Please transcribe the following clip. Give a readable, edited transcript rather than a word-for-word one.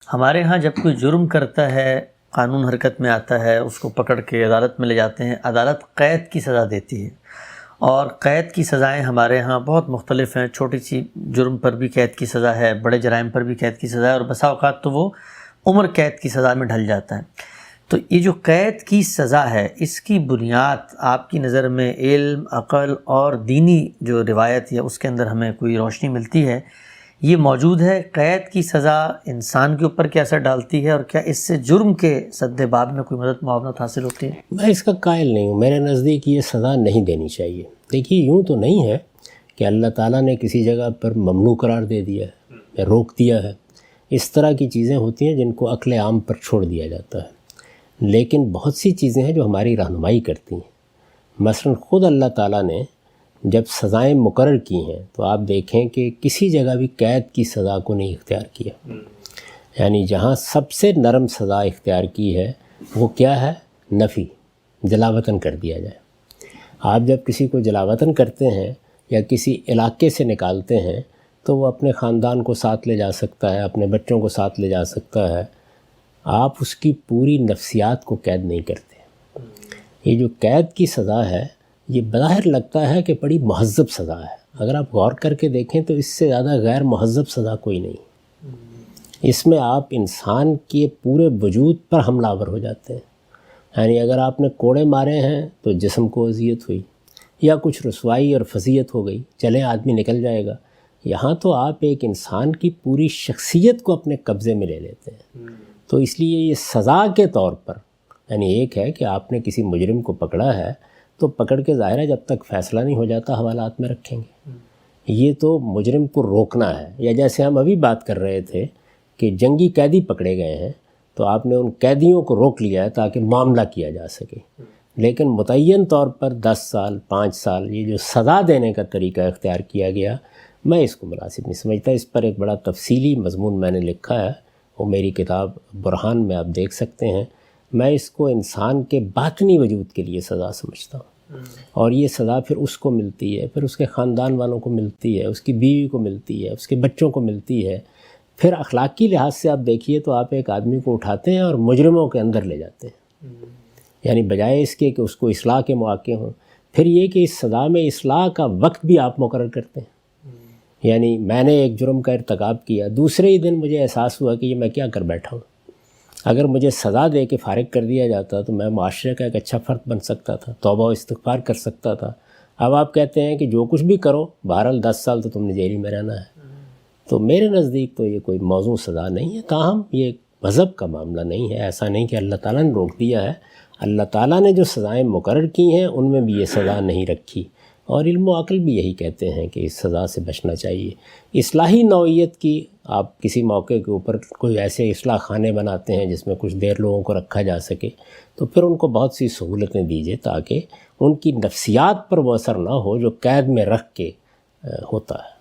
ہمارے ہاں جب کوئی جرم کرتا ہے، قانون حرکت میں آتا ہے، اس کو پکڑ کے عدالت میں لے جاتے ہیں، عدالت قید کی سزا دیتی ہے، اور قید کی سزائیں ہمارے ہاں بہت مختلف ہیں۔ چھوٹی سی جرم پر بھی قید کی سزا ہے، بڑے جرائم پر بھی قید کی سزا ہے، اور بسا اوقات تو وہ عمر قید کی سزا میں ڈھل جاتا ہے۔ تو یہ جو قید کی سزا ہے، اس کی بنیاد آپ کی نظر میں علم، عقل اور دینی جو روایت ہے اس کے اندر ہمیں کوئی روشنی ملتی ہے؟ یہ موجود ہے؟ قید کی سزا انسان کے اوپر کیا اثر ڈالتی ہے، اور کیا اس سے جرم کے سد باب میں کوئی مدد معاونت حاصل ہوتی ہے؟ میں اس کا قائل نہیں ہوں، میرے نزدیک یہ سزا نہیں دینی چاہیے۔ دیکھیے، یوں تو نہیں ہے کہ اللہ تعالیٰ نے کسی جگہ پر ممنوع قرار دے دیا ہے یا روک دیا ہے۔ اس طرح کی چیزیں ہوتی ہیں جن کو عقل عام پر چھوڑ دیا جاتا ہے، لیکن بہت سی چیزیں ہیں جو ہماری رہنمائی کرتی ہیں۔ مثلا خود اللہ تعالیٰ نے جب سزائیں مقرر کی ہیں تو آپ دیکھیں کہ کسی جگہ بھی قید کی سزا کو نہیں اختیار کیا، یعنی جہاں سب سے نرم سزا اختیار کی ہے وہ کیا ہے؟ نفی، جلاوطن کر دیا جائے۔ آپ جب کسی کو جلاوطن کرتے ہیں یا کسی علاقے سے نکالتے ہیں تو وہ اپنے خاندان کو ساتھ لے جا سکتا ہے، اپنے بچوں کو ساتھ لے جا سکتا ہے، آپ اس کی پوری نفسیات کو قید نہیں کرتے۔ یہ جو قید کی سزا ہے یہ بظاہر لگتا ہے کہ بڑی مہذب سزا ہے، اگر آپ غور کر کے دیکھیں تو اس سے زیادہ غیر مہذب سزا کوئی نہیں۔ اس میں آپ انسان کے پورے وجود پر حملہ آور ہو جاتے ہیں، یعنی اگر آپ نے کوڑے مارے ہیں تو جسم کو اذیت ہوئی، یا کچھ رسوائی اور فضیحت ہو گئی، چلے آدمی نکل جائے گا۔ یہاں تو آپ ایک انسان کی پوری شخصیت کو اپنے قبضے میں لے لیتے ہیں۔ تو اس لیے یہ سزا کے طور پر، یعنی ایک ہے کہ آپ نے کسی مجرم کو پکڑا ہے تو پکڑ کے ظاہر ہے جب تک فیصلہ نہیں ہو جاتا حوالات میں رکھیں گے، یہ تو مجرم کو روکنا ہے۔ یا جیسے ہم ابھی بات کر رہے تھے کہ جنگی قیدی پکڑے گئے ہیں تو آپ نے ان قیدیوں کو روک لیا ہے تاکہ معاملہ کیا جا سکے، لیکن متعین طور پر 10 سال 5 سال یہ جو سزا دینے کا طریقہ اختیار کیا گیا، میں اس کو مناسب نہیں سمجھتا۔ اس پر ایک بڑا تفصیلی مضمون میں نے لکھا ہے، وہ میری کتاب برہان میں آپ دیکھ سکتے ہیں۔ میں اس کو انسان کے باطنی وجود کے لیے سزا سمجھتا ہوں، اور یہ سزا پھر اس کو ملتی ہے، پھر اس کے خاندان والوں کو ملتی ہے، اس کی بیوی کو ملتی ہے، اس کے بچوں کو ملتی ہے۔ پھر اخلاقی لحاظ سے آپ دیکھیے تو آپ ایک آدمی کو اٹھاتے ہیں اور مجرموں کے اندر لے جاتے ہیں، یعنی بجائے اس کے کہ اس کو اصلاح کے مواقع ہوں، پھر یہ کہ اس سزا میں اصلاح کا وقت بھی آپ مقرر کرتے ہیں۔ یعنی میں نے ایک جرم کا ارتکاب کیا، دوسرے ہی دن مجھے احساس ہوا کہ یہ میں کیا کر بیٹھا ہوں۔ اگر مجھے سزا دے کے فارغ کر دیا جاتا تو میں معاشرے کا ایک اچھا فرد بن سکتا تھا، توبہ و استغفار کر سکتا تھا۔ اب آپ کہتے ہیں کہ جو کچھ بھی کرو بہرحال 10 سال تو تم نے جیل میں رہنا ہے۔ تو میرے نزدیک تو یہ کوئی موزوں سزا نہیں ہے، تاہم یہ مذہب کا معاملہ نہیں ہے۔ ایسا نہیں کہ اللہ تعالیٰ نے روک دیا ہے، اللہ تعالیٰ نے جو سزائیں مقرر کی ہیں ان میں بھی یہ سزا نہیں رکھی، اور علم و عقل بھی یہی کہتے ہیں کہ اس سزا سے بچنا چاہیے۔ اصلاحی نوعیت کی آپ کسی موقع کے اوپر کوئی ایسے اصلاح خانے بناتے ہیں جس میں کچھ دیر لوگوں کو رکھا جا سکے، تو پھر ان کو بہت سی سہولتیں دیجیے تاکہ ان کی نفسیات پر وہ اثر نہ ہو جو قید میں رکھ کے ہوتا ہے۔